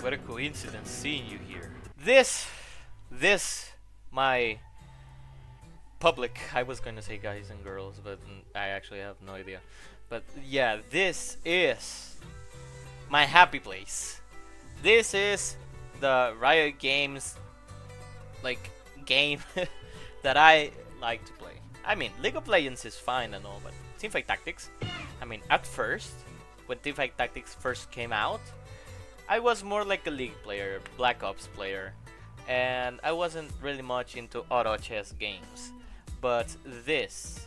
What a coincidence seeing you here. This, my public. I was going to say guys and girls, but I actually have no idea. But yeah, this is my happy place. This is the Riot Games like game that I like to play. I mean, League of Legends is fine and all, but Teamfight Tactics. I mean, at first, when Teamfight Tactics first came out, I was more like a League player, Black Ops player, and I wasn't really much into auto chess games. But this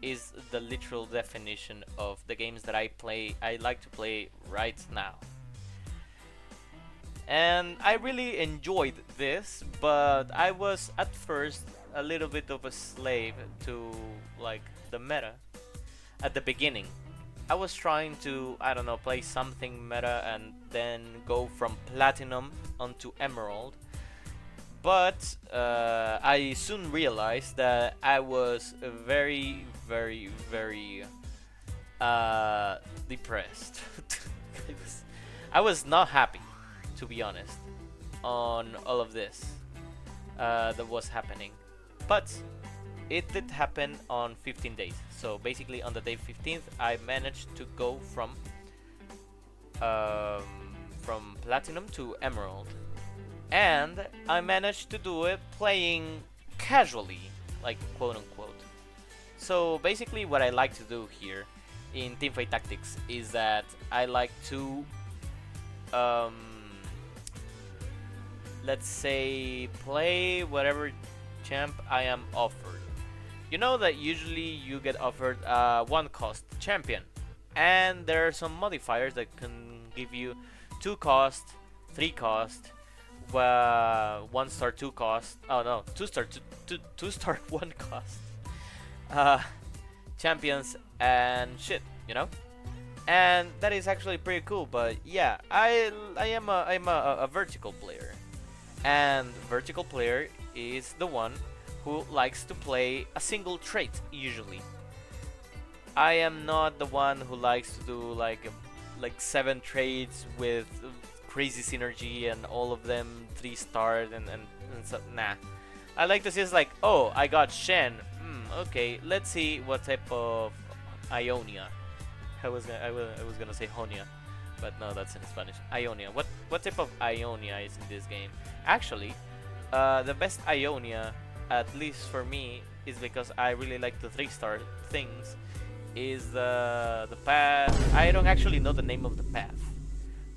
is the literal definition of the games that I like to play right now. And I really enjoyed this, but I was at first a little bit of a slave to like the meta at the beginning. I was trying to, I don't know, play something meta and then go from platinum onto emerald. But I soon realized that I was very, very, very depressed. I was not happy, to be honest, on all of this that was happening. But it did happen on 15 days. So basically, on the day 15th, I managed to go from platinum to emerald, and I managed to do it playing casually, like quote unquote. So basically, what I like to do here in Teamfight Tactics is that I like to, um, let's say, play whatever champ I am offered. You know that usually you get offered one cost champion, and there are some modifiers that can give you 2 cost, 3 cost, 1 star 2 cost. Oh no, 2 star 2 star 1 cost. Uh, champions and shit, you know. And that is actually pretty cool. But yeah, I'm a vertical player, and vertical player is the one who likes to play a single trait usually. I am not the one who likes to do like 7 traits with crazy synergy and all of them 3 star and so nah. I like to see it's like, oh, I got Shen. Okay, let's see what type of Ionia. I was gonna say Honia, but no, that's in Spanish. Ionia. What type of Ionia is in this game? Actually, the best Ionia, at least for me, is because I really like the 3-star things. Is the path? I don't actually know the name of the path,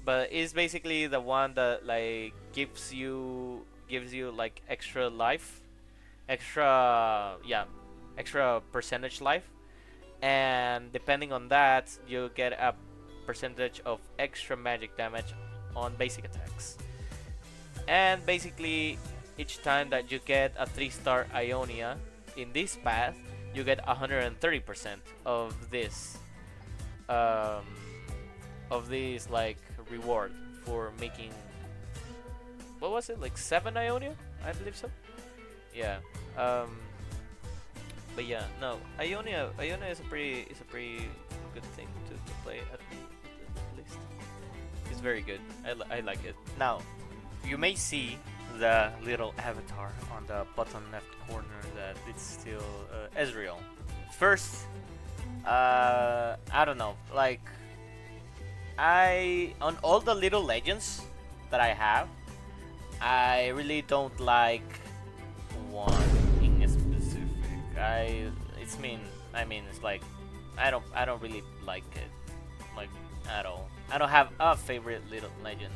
but it's basically the one that like gives you like extra life, extra percentage life, and depending on that, you get a percentage of extra magic damage on basic attacks. And basically, each time that you get a 3-star Ionia in this path, you get 130% um, of this like reward for making, what was it, like 7 Ionia? I believe so. Yeah. But yeah, no, Ionia is a pretty good thing to play at least. It's very good. I like it. Now, you may see the little avatar on the bottom left corner that it's still Ezreal. First, I don't know, like on all the little legends that I have, I really don't like one in specific. I mean it's like I don't really like it like at all. I don't have a favorite little legend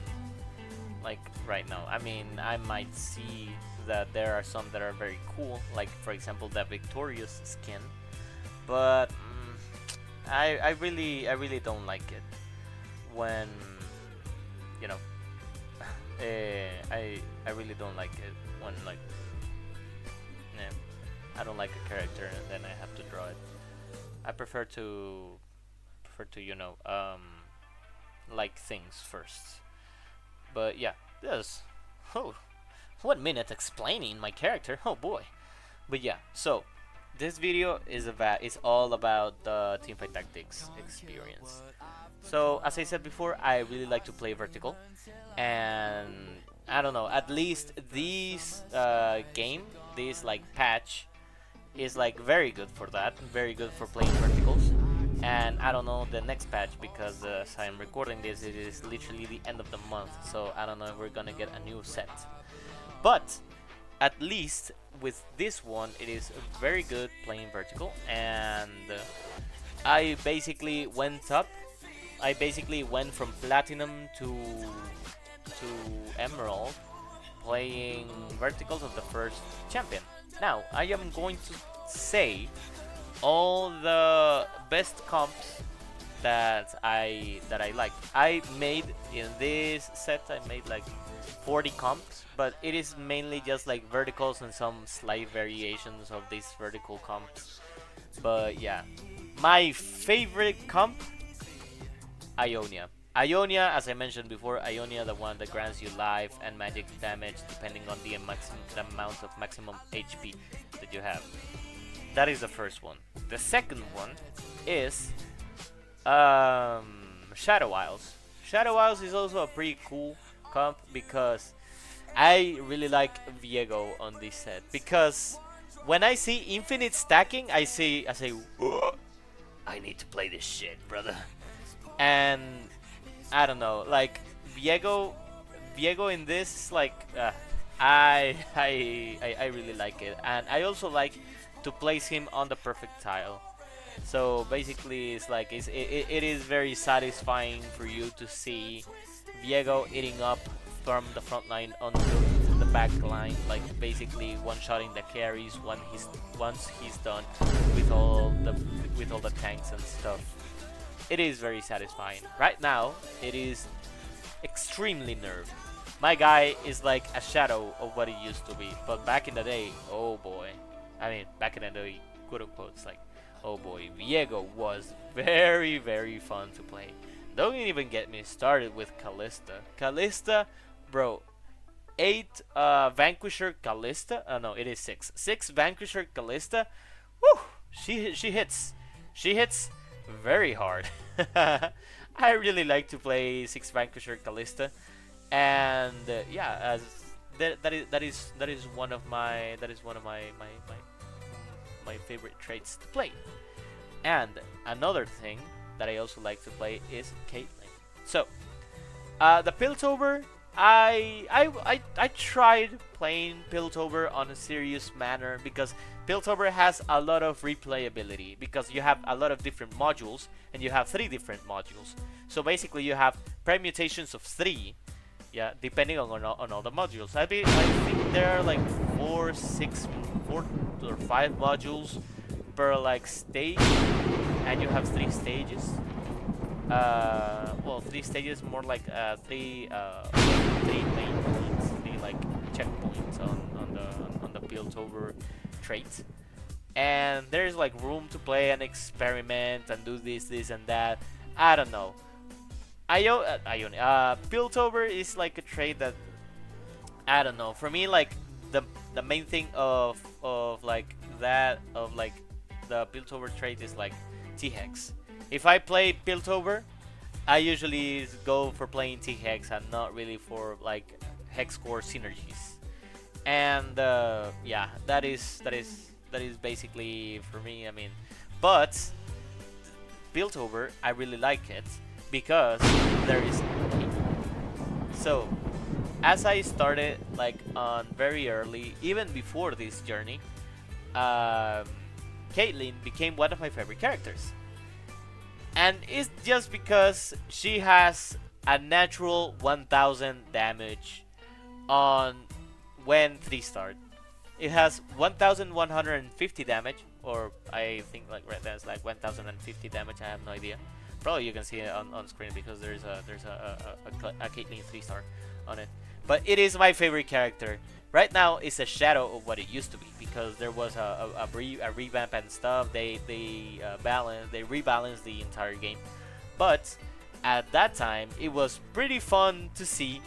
like right now. I mean, I might see that there are some that are very cool, like for example the Victorious skin, but I really don't like it when you know I really don't like it when like I don't like a character and then I have to draw it. I prefer to like things first. But yeah, this. Oh, 1 minute explaining my character. Oh boy. But yeah, so this video is all about the teamfight tactics experience. So as I said before, I really like to play vertical, and I don't know. At least this game, this like patch, is like very good for that. Very good for playing verticals. And I don't know the next patch because as I'm recording this, it is literally the end of the month. So I don't know if we're gonna get a new set. But at least with this one, it is very good playing vertical, and I basically went up. I basically went from platinum to emerald, playing verticals of the first champion. Now I am going to say all the best comps that I like. I made in this set. I made like 40 comps, but it is mainly just like verticals and some slight variations of these vertical comps. But yeah, my favorite comp, Ionia. Ionia, as I mentioned before, Ionia, the one that grants you life and magic damage depending on the amount of maximum HP that you have. That is the first one. The second one is Shadow Isles. Shadow Isles is also a pretty cool comp because I really like Viego on this set, because when I see infinite stacking, I say, "Whoa, I need to play this shit, brother." And I don't know, like Viego in this, like I really like it, and I also like to place him on the perfect tile. So basically, it's like it is very satisfying for you to see Viego eating up from the front line onto the back line, like basically one-shotting the carries once he's done with all the tanks and stuff. It is very satisfying. Right now, it is extremely nerfed. My guy is like a shadow of what he used to be, but back in the day, oh boy. I mean, back in the day, quote unquote, it's like, oh boy, Viego was very, very fun to play. Don't even get me started with Kalista. Kalista, bro, 8 Vanquisher Kalista. No, it is 6. 6 Vanquisher Kalista. Woo! She hits. She hits very hard. I really like to play 6 Vanquisher Kalista, and yeah, as that is one of my my favorite traits to play. And another thing that I also like to play is Caitlyn. So the Piltover, I tried playing Piltover on a serious manner because Piltover has a lot of replayability because you have a lot of different modules and you have 3 different modules. So basically you have permutations of 3, yeah, depending on all the modules. I think there are like 4 or 5 modules per like stage, and you have 3 stages. Well, 3 stages, more like 3 main points, 3 like checkpoints on the Piltover trait. And there's like room to play and experiment and do this and that. I don't know. Piltover is like a trait that, I don't know. For me, like the main thing of like that of like the Piltover trait is like T-Hex. If I play Piltover, I usually go for playing T-Hex and not really for like hex core synergies. And yeah, that is basically for me. I mean, but Piltover, I really like it because there is key. So as I started like on very early, even before this journey, Caitlyn became one of my favorite characters. And it's just because she has a natural 1000 damage on when 3 start. It has 1150 damage, or I think like right that's like 1050 damage. I have no idea. Probably you can see it on screen because there's a Caitlyn 3-star on it. But it is my favorite character. Right now, it's a shadow of what it used to be because there was a revamp and stuff. They rebalanced the entire game. But at that time, it was pretty fun to see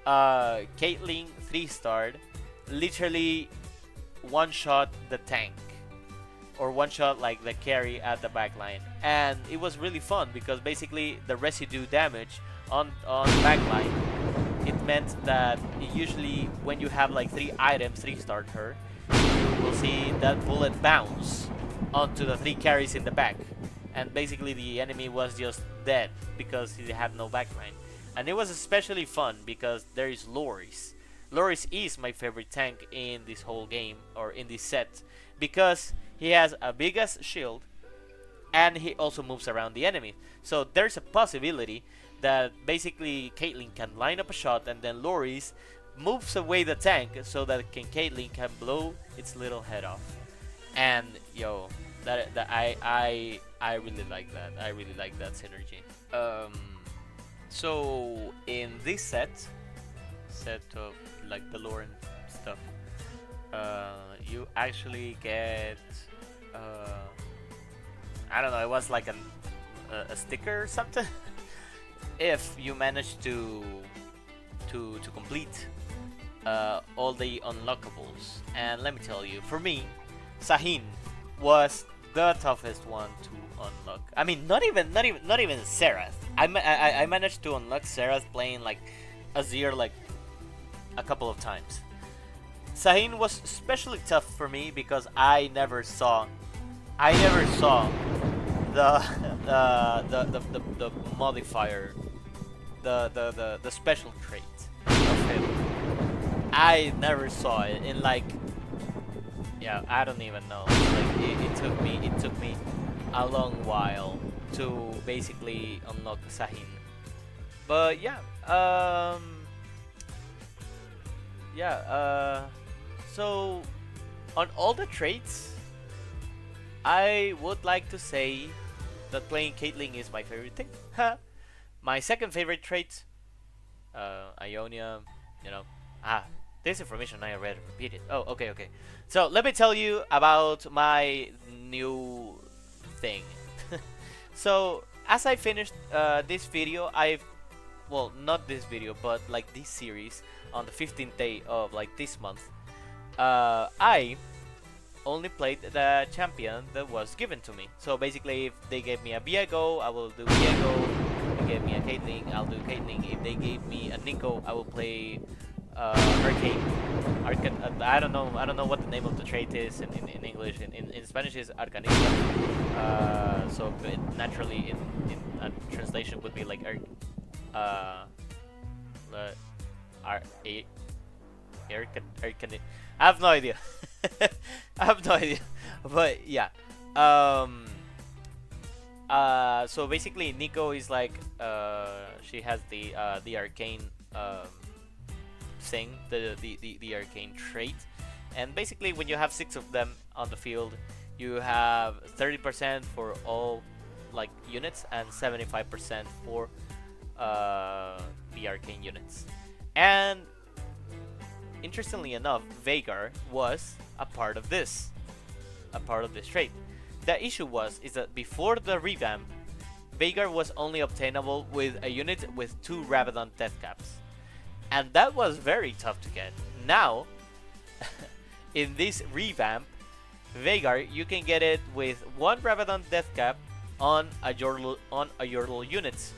Caitlyn 3-starred literally one-shot the tank. or one shot like the carry at the back line. And it was really fun because basically the residue damage on the back line, it meant that usually when you have like 3 items, 3-star her, you will see that bullet bounce onto the 3 carries in the back. And basically the enemy was just dead because he had no backline. And it was especially fun because there is Loris. Loris is my favorite tank in this whole game, or in this set, because he has a big ass shield and he also moves around the enemy. So there's a possibility that basically Caitlyn can line up a shot and then Loris moves away the tank so that Caitlyn can blow its little head off. And yo, that I really like that. I really like that synergy. So in this set of like the lore and stuff, you actually get I don't know, it was like a sticker or something if you manage to complete all the unlockables. And let me tell you, for me, Sahin was the toughest one to unlock. I mean, not even Serath. I managed to unlock Serath playing like Azir like a couple of times. Sahin was especially tough for me because I never saw the the modifier, the special trait of him. I never saw it in like, yeah, I don't even know. Like it took me a long while to basically unlock Sahin. But yeah, so on all the traits, I would like to say that playing Caitlyn is my favorite thing. My second favorite trait, Ionia, you know. This information I already repeated. Oh, okay. So let me tell you about my new thing. So as I finished this video, well, not this video, but like this series on the 15th day of like this month, I only played the champion that was given to me. So basically, if they gave me a Viego, I will do Viego. If they gave me a Caitlyn, I'll do Caitlyn. If they gave me a Nico, I will play Arcane. I don't know what the name of the trait is in English. In Spanish is Arcanista. So it naturally in a translation would be like I have no idea. But yeah. So basically, Nico is like she has the arcane thing, the arcane trait, and basically when you have 6 of them on the field, you have 30% for all like units and 75% for the arcane units. And interestingly enough, Veigar was a part of this trait. The issue is that before the revamp, Veigar was only obtainable with a unit with 2 Rabadon death caps, and that was very tough to get. Now, in this revamp, Veigar, you can get it with 1 Rabadon death cap on a Yordle units,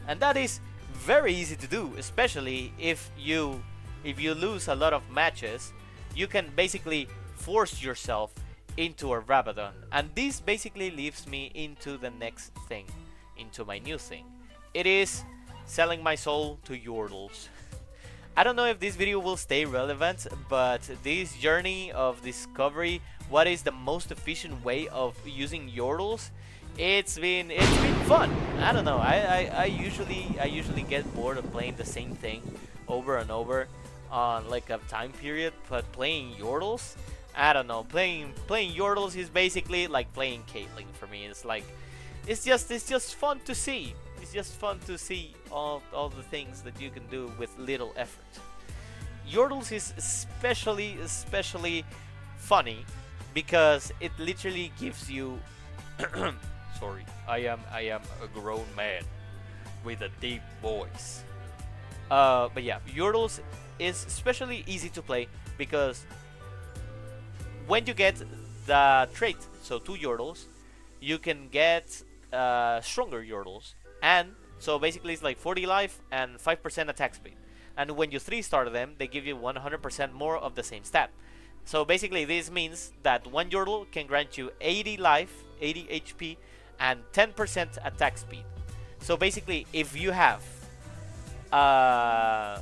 and that is very easy to do, especially if you lose a lot of matches. You can basically force yourself into a Rabadon, and this basically leads me into the next thing, into my new thing. It is selling my soul to Yordles. I don't know if this video will stay relevant, but this journey of discovery, what is the most efficient way of using Yordles, it's been fun. I don't know. I usually get bored of playing the same thing over and over on like a time period, but playing Yordles, I don't know. Playing Yordles is basically like playing Caitlyn for me. It's like it's just fun to see. It's just fun to see all the things that you can do with little effort. Yordles is especially funny because it literally gives you sorry, I am a grown man with a deep voice. But yeah, Yordles is especially easy to play because when you get the trait, so 2 yordles, you can get stronger yordles. And so basically it's like 40 life and 5% attack speed. And when you 3-star them, they give you 100% more of the same stat. So basically this means that 1 yordle can grant you 80 life, 80 HP, and 10% attack speed. So basically, if you have I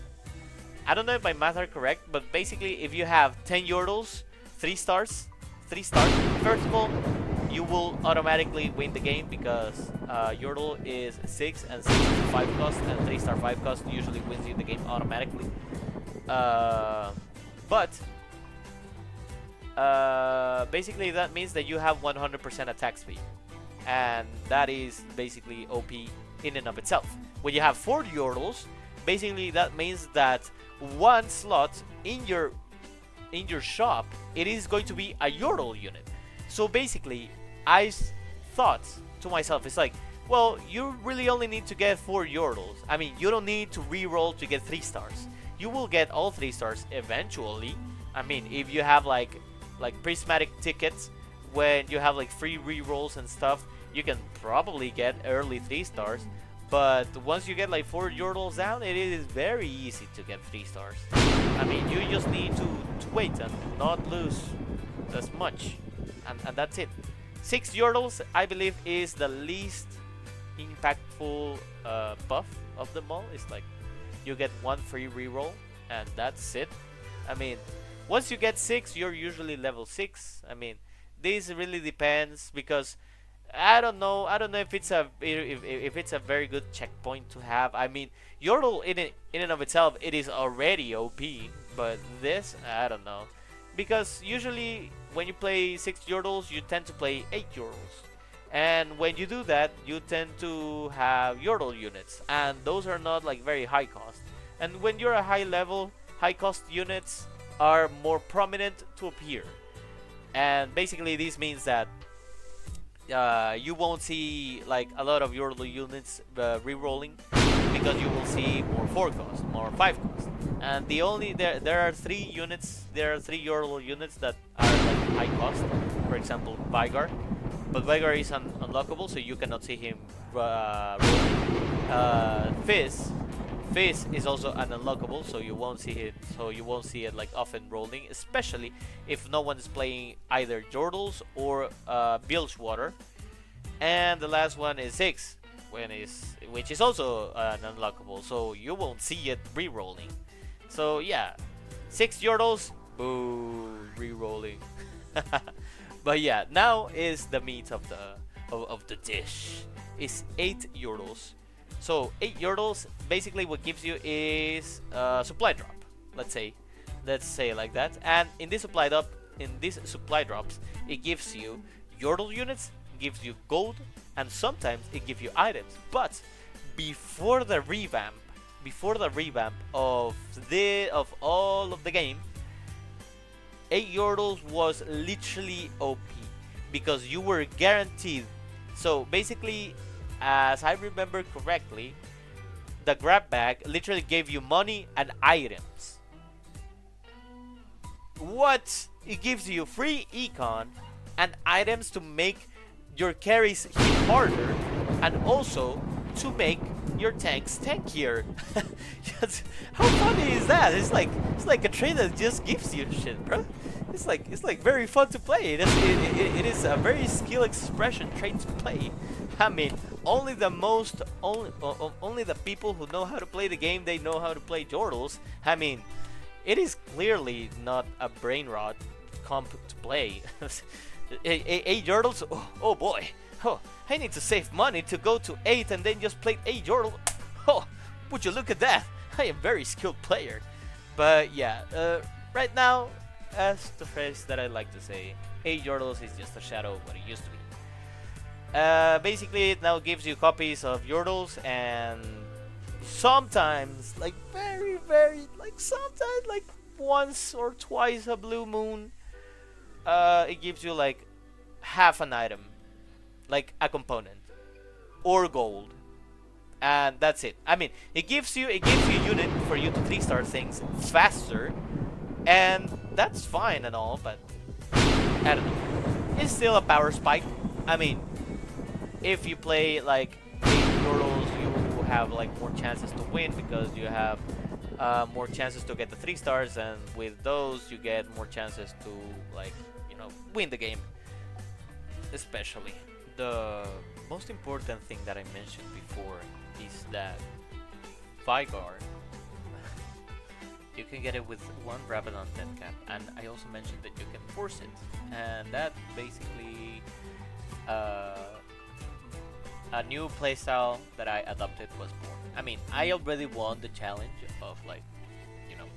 don't know if my math are correct, but basically if you have 10 yordles, 3 stars, 3 stars, first of all, you will automatically win the game because yordle is 6 and 6 is 5 cost, and 3-star 5 cost usually wins you the game automatically. But basically that means that you have 100% attack speed, and that is basically OP in and of itself. When you have 4 yordles, basically that means that one slot in your shop, it is going to be a yordle unit. So basically I thought to myself, it's like, well, you really only need to get 4 yordles. I mean, you don't need to reroll to get 3 stars. You will get all 3 stars eventually. I mean, if you have like prismatic tickets, when you have like free rerolls and stuff, you can probably get early 3 stars. But once you get like 4 yordles down, it is very easy to get 3 stars. I mean, you just need to wait and not lose as much, and that's it. 6 yordles, I believe, is the least impactful buff of them all. It's like you get 1 free reroll, and that's it. I mean, once you get 6, you're usually level 6. I mean, this really depends, because I don't know if it's a very good checkpoint to have. I mean, yordle in and of itself, it is already OP, but this, I don't know, because usually when you play 6 yordles, you tend to play 8 yordles, and when you do that, you tend to have yordle units, and those are not like very high cost. And when you're a high level, high cost units are more prominent to appear, and basically this means that you won't see like a lot of yordle units re-rolling, because you will see more 4 cost, more 5 cost. And there are 3 units, there are 3 yordle units that are like high cost. For example, Vigar, but Vigar is unlockable, so you cannot see him rolling. Fizz is also an unlockable, so you won't see it. So you won't see it like often rolling, especially if no one is playing either yordles or Bilgewater. And the last one is 6, which is also an unlockable, so you won't see it re-rolling. So yeah, 6 yordles, boo, re-rolling. But yeah, now is the meat of the dish. Is 8 yordles. So 8 yordles, basically what gives you is supply drop. Let's say like that. And in this supply drops, it gives you yordle units, gives you gold, and sometimes it gives you items. But before the revamp of all of the game, 8 yordles was literally OP, because you were guaranteed. So basically, as I remember correctly, the grab bag literally gave you money and items. What? It gives you free econ and items to make your carries hit harder, and also to make your tanks tankier. How funny is that? It's like a trait that just gives you shit, bro. It's like very fun to play. It is a very skill expression trait to play. I mean, only the people who know how to play the game, they know how to play yordles. I mean, it is clearly not a brain rot comp to play. 8 yordles? Oh boy. Oh, I need to save money to go to 8 and then just play 8 yordles. Oh, would you look at that? I am a very skilled player. But yeah, right now, as the phrase that I like to say, 8 yordles is just a shadow of what it used to be. Basically, it now gives you copies of yordles, and sometimes, like sometimes, like once or twice a blue moon, it gives you like half an item, like a component or gold, and that's it. I mean, it gives you a unit for you to 3-star things faster, and that's fine and all, but I don't know. It's still a power spike. I mean, if you play like 8 Yordles, you have like more chances to win because you have more chances to get the 3 stars, and with those you get more chances to like win the game. Especially the most important thing that I mentioned before is that Vigar, you can get it with one Rabadon death cap, and I also mentioned that you can force it, and that basically a new playstyle that I adopted was born. I mean, I already won the challenge of like, you know,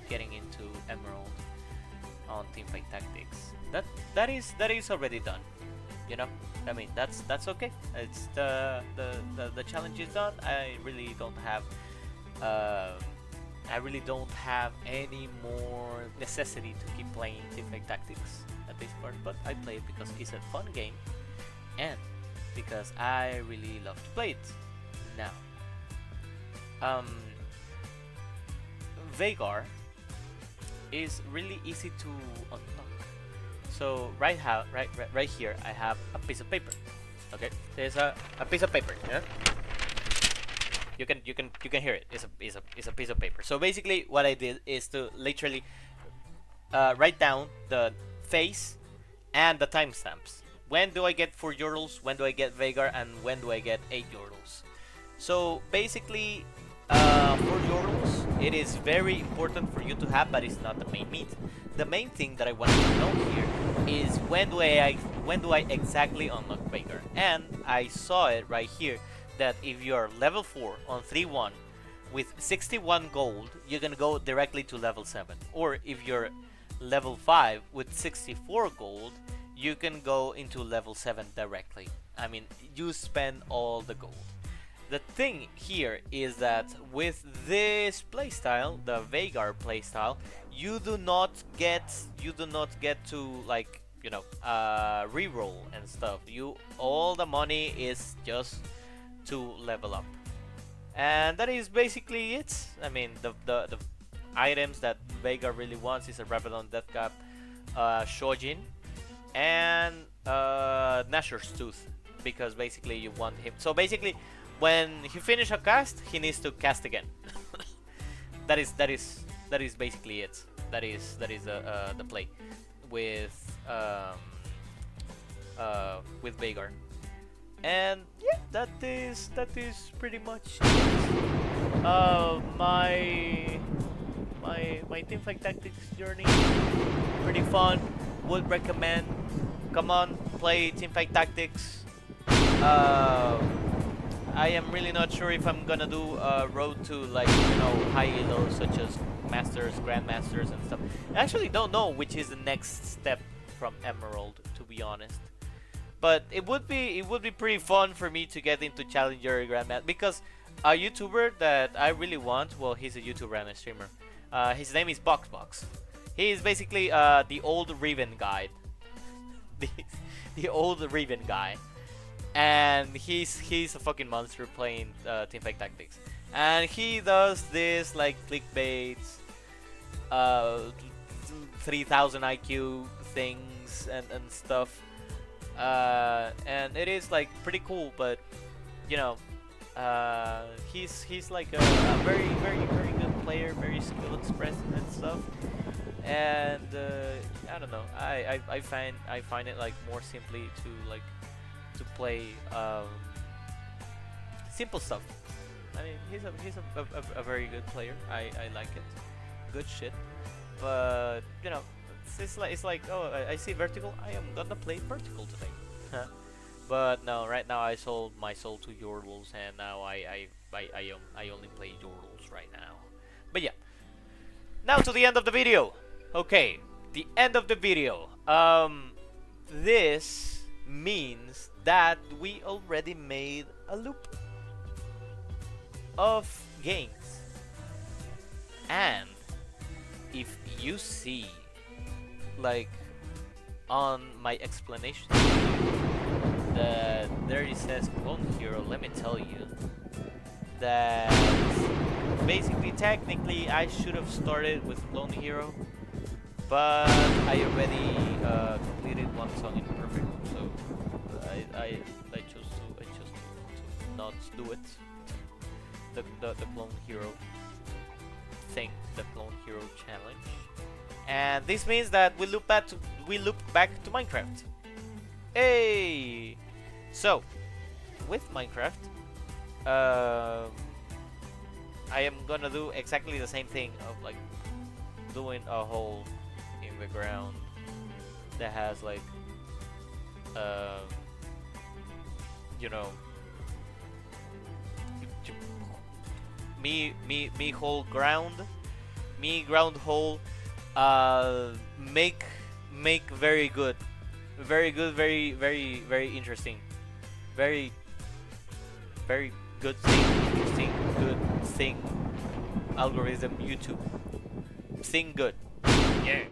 getting into Emerald on Teamfight Tactics. That is already done. You know, I mean that's okay. It's the challenge is done. I really don't have any more necessity to keep playing Teamfight Tactics at this part. But I play it because it's a fun game, and because I really love to play it. Now, Vagar is really easy to unlock. So right here I have a piece of paper. Okay, there's a piece of paper. Yeah, you can hear it. It's a piece of paper. So basically, what I did is to literally write down the face and the timestamps. When do I get 4 Yordles? When do I get Vagar? And when do I get 8 Yordles? So basically, 4 Yordles, it is very important for you to have, but it's not the main meat. The main thing that I want to know here is when do I exactly unlock Vagar? And I saw it right here that if you are level 4 on 3-1 with 61 gold, you can go directly to level 7. Or if you're level 5 with 64 gold, you can go into level 7 directly. I mean, you spend all the gold. The thing here is that with this playstyle, the Vagar playstyle, you do not get to like reroll and stuff. All the money is just to level up, and that is basically it. I mean, the items that Vagar really wants is a Rabadon Death Cap, Shojin, and Nashor's Tooth, because basically you want him. So basically, when he finishes a cast, he needs to cast again. that is basically it. That is the play with Vagar. And yeah, that is pretty much it. My Teamfight Tactics journey, pretty fun. Would recommend. Come on, play Teamfight Tactics. I am really not sure if I'm gonna do a road to like high elos such as masters, grandmasters, and stuff. I actually don't know which is the next step from Emerald, to be honest. But it would be pretty fun for me to get into Challenger Grandmaster, because a YouTuber that I really want, well, he's a YouTuber and a streamer. His name is BoxBox. He is basically the old Riven guy. the old Riven guy. And he's a fucking monster playing Teamfight Tactics. And he does this like clickbaits, 3000 IQ things and stuff. And it is like pretty cool, but he's like a very good player, very skill expressive and stuff. And I don't know, I find it like more simply to play simple stuff. I mean, he's a very good player. I like it, good shit. But it's like oh, I see vertical. I am gonna play vertical today. But no, right now I sold my soul to Yordles, and now I only play Yordles right now. But yeah, now to the end of the video. Okay, the end of the video. This means that we already made a loop of games, and if you see like on my explanation that there it says Clone Hero, let me tell you that basically technically I should have started with Clone Hero, but I already completed one song in perfect, so I chose to not do it. The clone hero thing, the clone hero challenge, and this means that we loop back to Minecraft. Hey, so with Minecraft, um, I am gonna do exactly the same thing of like doing a hole in the ground that has like uh, you know me whole ground, me ground hole, make very good, very interesting, very good thing, interesting, good thing, algorithm, YouTube thing, good. Yeah.